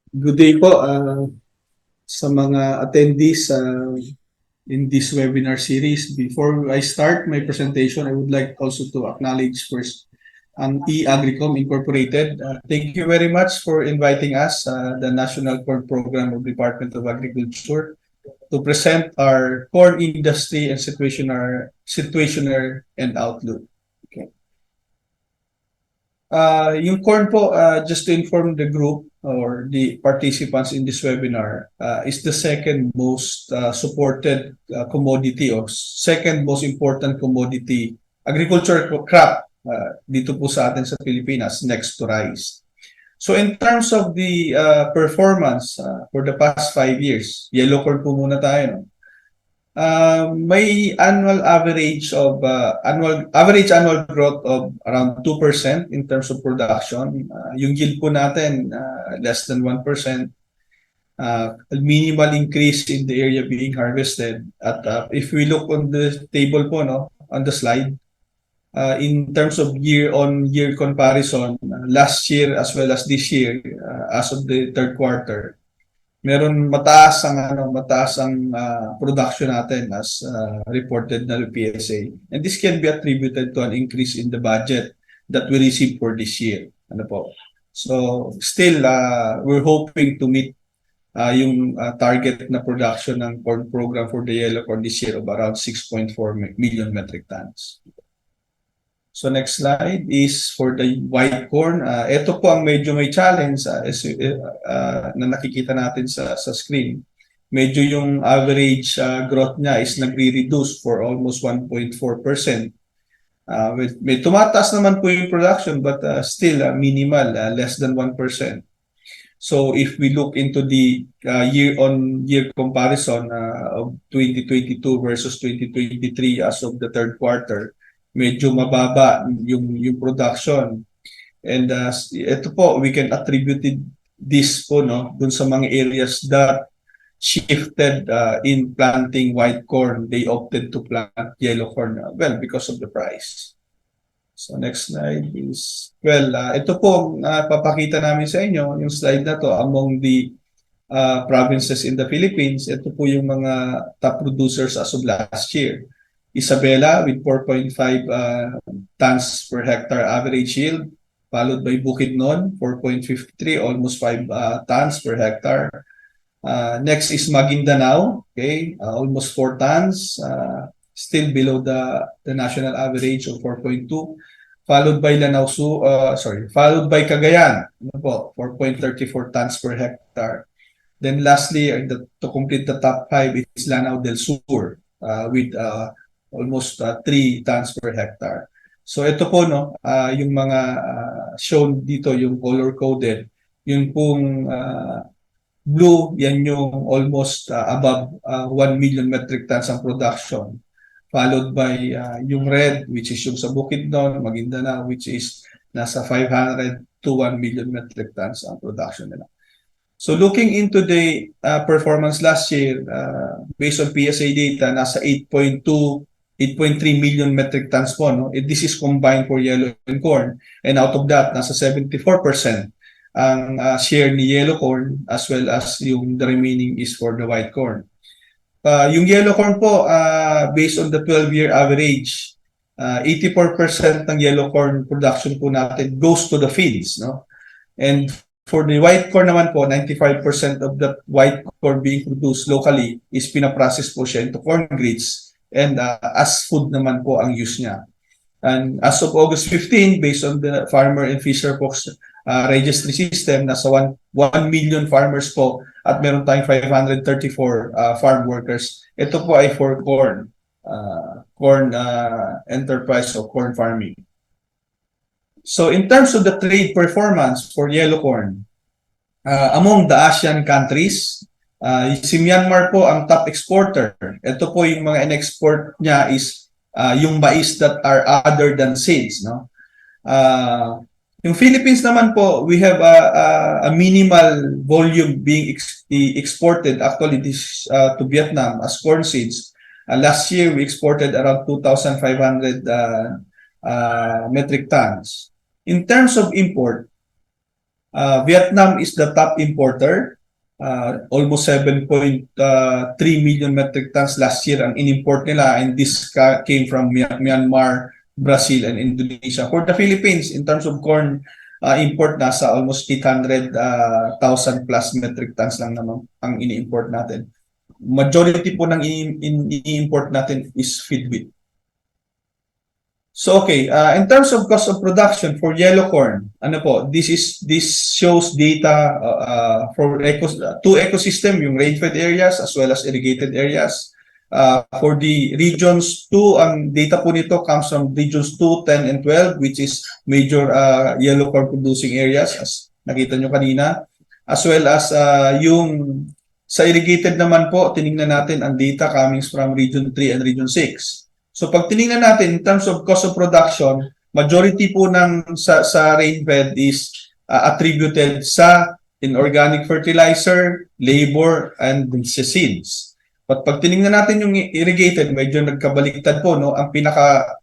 Good day po sa mga attendees in this webinar series. Before I start my presentation, I would like also to acknowledge first e-Agricom Incorporated. Thank you very much for inviting us, the National Corn Program of Department of Agriculture, to present our corn industry and situationer and outlook. Okay. Yung corn po, just to inform the group or the participants in this webinar, is the second most supported commodity or second most important commodity agriculture crop dito po sa atin sa Pilipinas, next to rice. So in terms of the performance for the past 5 years, yellow corn po muna tayo, no? May annual average of average annual growth of around 2% in terms of production. Yung yield po natin less than 1%. Minimal increase in the area being harvested. At if we look on the table po, no, on the slide, in terms of year-on-year comparison, last year as well as this year, as of the third quarter, meron mataas ang production natin as reported na PSA. And this can be attributed to an increase in the budget that we received for this year. Ano po? So still we're hoping to meet yung target na production ng corn program for the yellow corn this year of around 6.4 million metric tons. So next slide is for the white corn. Ito po ang medyo may challenge na nakikita natin sa screen. Medyo yung average growth niya is nagre-reduce for almost 1.4%. May tumataas naman po yung production but still minimal, less than 1%. So if we look into the year-on-year comparison of 2022 versus 2023 as of the third quarter, medyo mababa yung production. And ito po, we can attribute this po, no, dun sa mga areas that shifted in planting white corn. They opted to plant yellow corn, well, because of the price. So next slide is, well, ito po papakita namin sa inyo, yung slide na to, among the provinces in the Philippines. Ito po yung mga top producers as of last year. Isabela with 4.5 tons per hectare average yield, followed by Bukidnon, 4.53, almost 5 tons per hectare. Next is Maguindanao, okay, almost 4 tons, still below the national average of 4.2. Followed by followed by Cagayan, ano po, 4.34 tons per hectare. Then lastly, to complete the top 5 is Lanao del Sur with almost 3 tons per hectare. So ito po, no, yung mga shown dito, yung color coded, yung pong blue, yan yung almost above 1 million metric tons ang production. Followed by yung red, which is yung sa Bukidnon, Maguindanao, which is nasa 500 to 1 million metric tons ang production nila. So looking into the performance last year, based on PSA data, nasa 8.3 million metric tons po. No? This is combined for yellow and corn. And out of that, nasa 74% ang share ni yellow corn as well as yung the remaining is for the white corn. Yung yellow corn po, based on the 12-year average, 84% ng yellow corn production po natin goes to the fields. No? And for the white corn naman po, 95% of the white corn being produced locally is pinaprocess po siya into corn grits and as food naman po ang use niya. And as of August 15, based on the Farmer and Fisher Folks registry system, nasa 1 million farmers po at meron tayong 534 farm workers. Ito po ay for corn enterprise o corn farming. So in terms of the trade performance for yellow corn, among the ASEAN countries, si Myanmar po ang top exporter. Ito po yung mga in-export niya is yung mais that are other than seeds. No? Yung Philippines naman po, we have a minimal volume being exported. Actually, this to Vietnam as corn seeds. Last year, we exported around 2,500 metric tons. In terms of import, Vietnam is the top importer. Almost 7.3 million metric tons last year ang in-import nila, and this came from Myanmar, Brazil, and Indonesia. For the Philippines, in terms of corn import, nasa almost 800,000 plus metric tons lang naman ang ini-import natin. Majority po ng ini-import natin is feed wheat. So okay, in terms of cost of production for yellow corn, ano po, this shows data for two ecosystem, yung rain-fed areas as well as irrigated areas. For the regions 2, ang data po nito comes from regions 2, 10, and 12, which is major yellow corn producing areas, as nakita nyo kanina. As well as yung sa irrigated naman po, tinignan natin ang data coming from region 3 and region 6. So pag tinignan natin in terms of cost of production, majority po ng sa rain-fed is attributed sa inorganic fertilizer, labor, and sa seeds. But pag tinignan natin yung irrigated, medyo nagkabaliktad po, no? Ang pinaka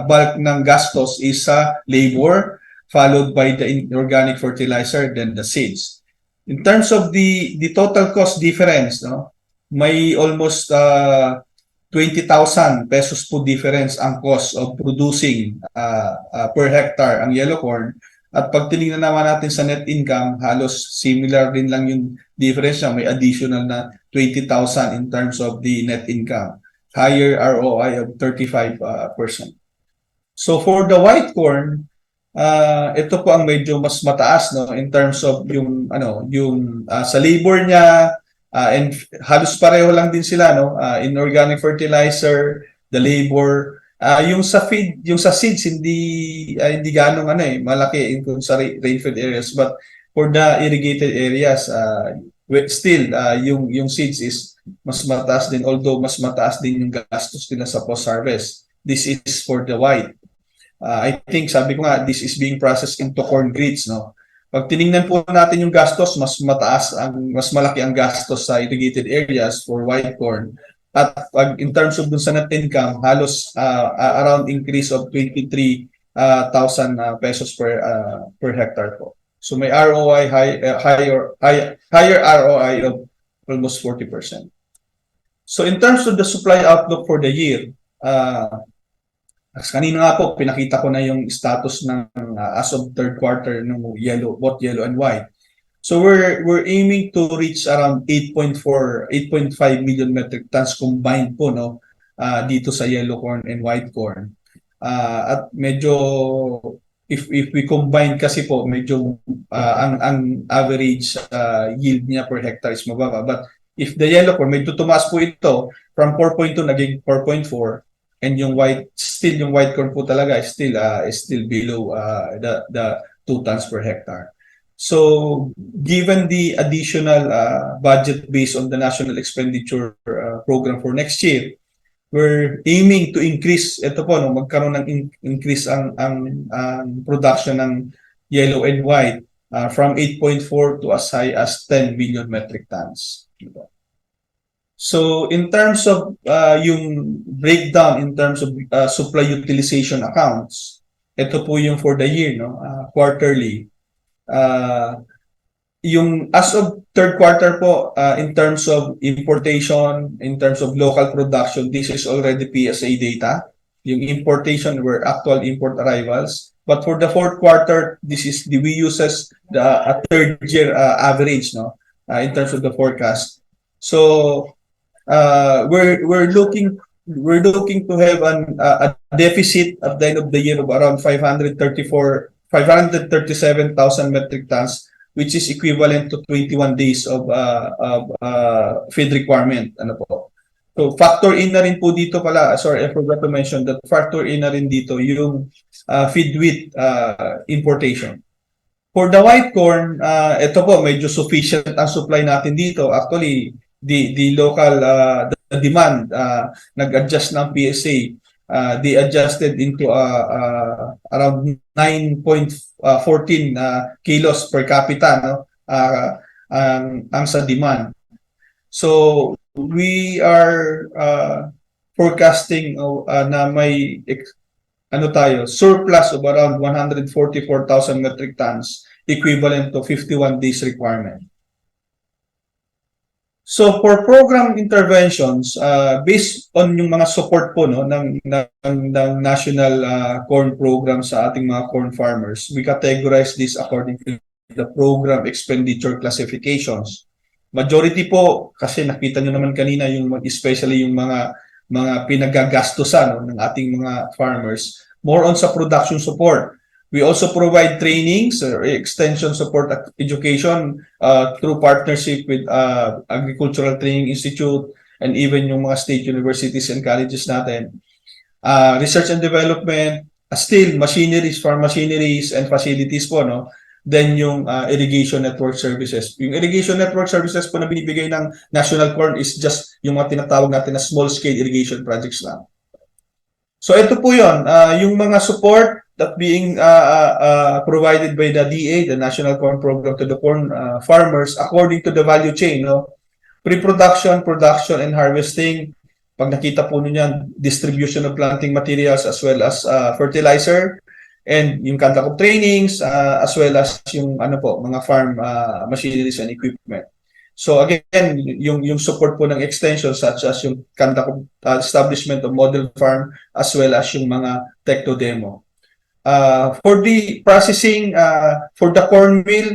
bulk ng gastos is sa labor, followed by the inorganic fertilizer, then the seeds. In terms of the total cost difference, no? May almost 20,000 pesos po difference ang cost of producing per hectare ang yellow corn. At pag tinignan naman natin sa net income, halos similar din lang yung difference niya. May additional na 20,000 in terms of the net income. Higher ROI of 35%. So for the white corn, ito po ang medyo mas mataas, no, in terms of yung sa labor niya, and halos pareho lang din sila, no, inorganic fertilizer, the labor, yung sa feed, yung sa seeds hindi ganong malaki kung sa rain-fed areas, but for the irrigated areas still yung seeds is mas mataas din, although mas mataas din yung gastos nila sa post-harvest. This is for the white. I think sabi ko nga, this is being processed into corn grits, no. Pag tiningnan po natin yung gastos, mas malaki ang gastos sa irrigated areas for white corn. At pag in terms of dun sa net income, halos around increase of 23,000 pesos per hectare po. So may ROI higher ROI of almost 40%. So in terms of the supply outlook for the year, kanina nga po, pinakita ko na yung status ng as of third quarter ng both yellow and white. So we're aiming to reach around 8.5 million metric tons combined po, no, dito sa yellow corn and white corn. At medyo if we combine kasi po, medyo ang average yield niya per hectare is mababa. But if the yellow corn, medyo tumaas po ito from 4.2 naging 4.4. And yung white corn po talaga is still below the 2 tons per hectare. So given the additional budget based on the national expenditure program for next year, we're aiming to increase ito po, no, magkaroon ng increase ang production ng yellow and white from 8.4 to as high as 10 million metric tons. So in terms of yung breakdown in terms of supply utilization accounts, ito po yung for the year, no, quarterly. Yung as of third quarter po, in terms of importation, in terms of local production, this is already PSA data. Yung importation were actual import arrivals. But for the fourth quarter, we uses a third year average, no, in terms of the forecast. So we're looking to have a deficit at the end of the year of around 537,000 metric tons, which is equivalent to 21 days of feed requirement. Ano po? So factor in na rin po dito pala, sorry, I forgot to mention that factor in na rin dito yung feed wheat importation. For the white corn, ito po medyo sufficient ang supply natin dito. Actually, the local the demand nag-adjust ng PSA, they adjusted into around 9.14 kilos per capita, no, ang sa demand. So we are forecasting na may surplus of around 144,000 metric tons equivalent to 51 days requirement. So for program interventions, based on yung mga support po no ng national corn program sa ating mga corn farmers, we categorize this according to the program expenditure classifications. Majority po kasi nakita nyo naman kanina yung especially yung mga pinagagastusan no, ng ating mga farmers more on sa production support. We also provide trainings or extension support education through partnership with Agricultural Training Institute and even yung mga state universities and colleges natin. Research and development, still machineries, farm machineries and facilities po, no? Then yung irrigation network services. Yung irrigation network services po na binibigay ng National Corn is just yung mga tinatawag natin na small scale irrigation projects lang. So ito po yun, yung mga support that being provided by the DA, the National Corn Program to the corn farmers according to the value chain, no? Pre-production, production, and harvesting. Pag nakita po niyo distribution of planting materials as well as fertilizer, and yung conduct of trainings, as well as yung mga farm machineries and equipment. So again, yung support po ng extension such as yung conduct of establishment of model farm as well as yung mga tech to demo. For the processing, for the corn meal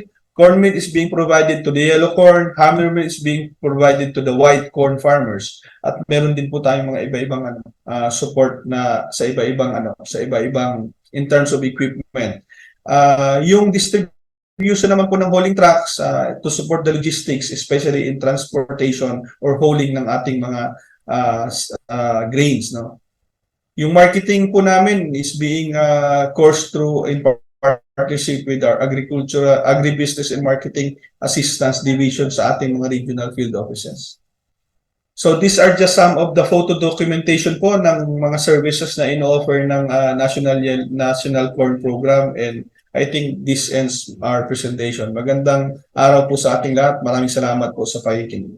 is being provided to the yellow corn, hammer meal is being provided to the white corn farmers. At meron din po tayong mga iba-ibang support na sa iba-ibang in terms of equipment. Yung distribution naman po ng hauling trucks to support the logistics, especially in transportation or hauling ng ating mga grains, no? Yung marketing po namin is being coursed through in partnership with our agribusiness and marketing assistance division sa ating mga regional field offices. So these are just some of the photo documentation po ng mga services na in-offer ng National Corn Program, and I think this ends our presentation. Magandang araw po sa ating lahat. Maraming salamat po sa pakikinig.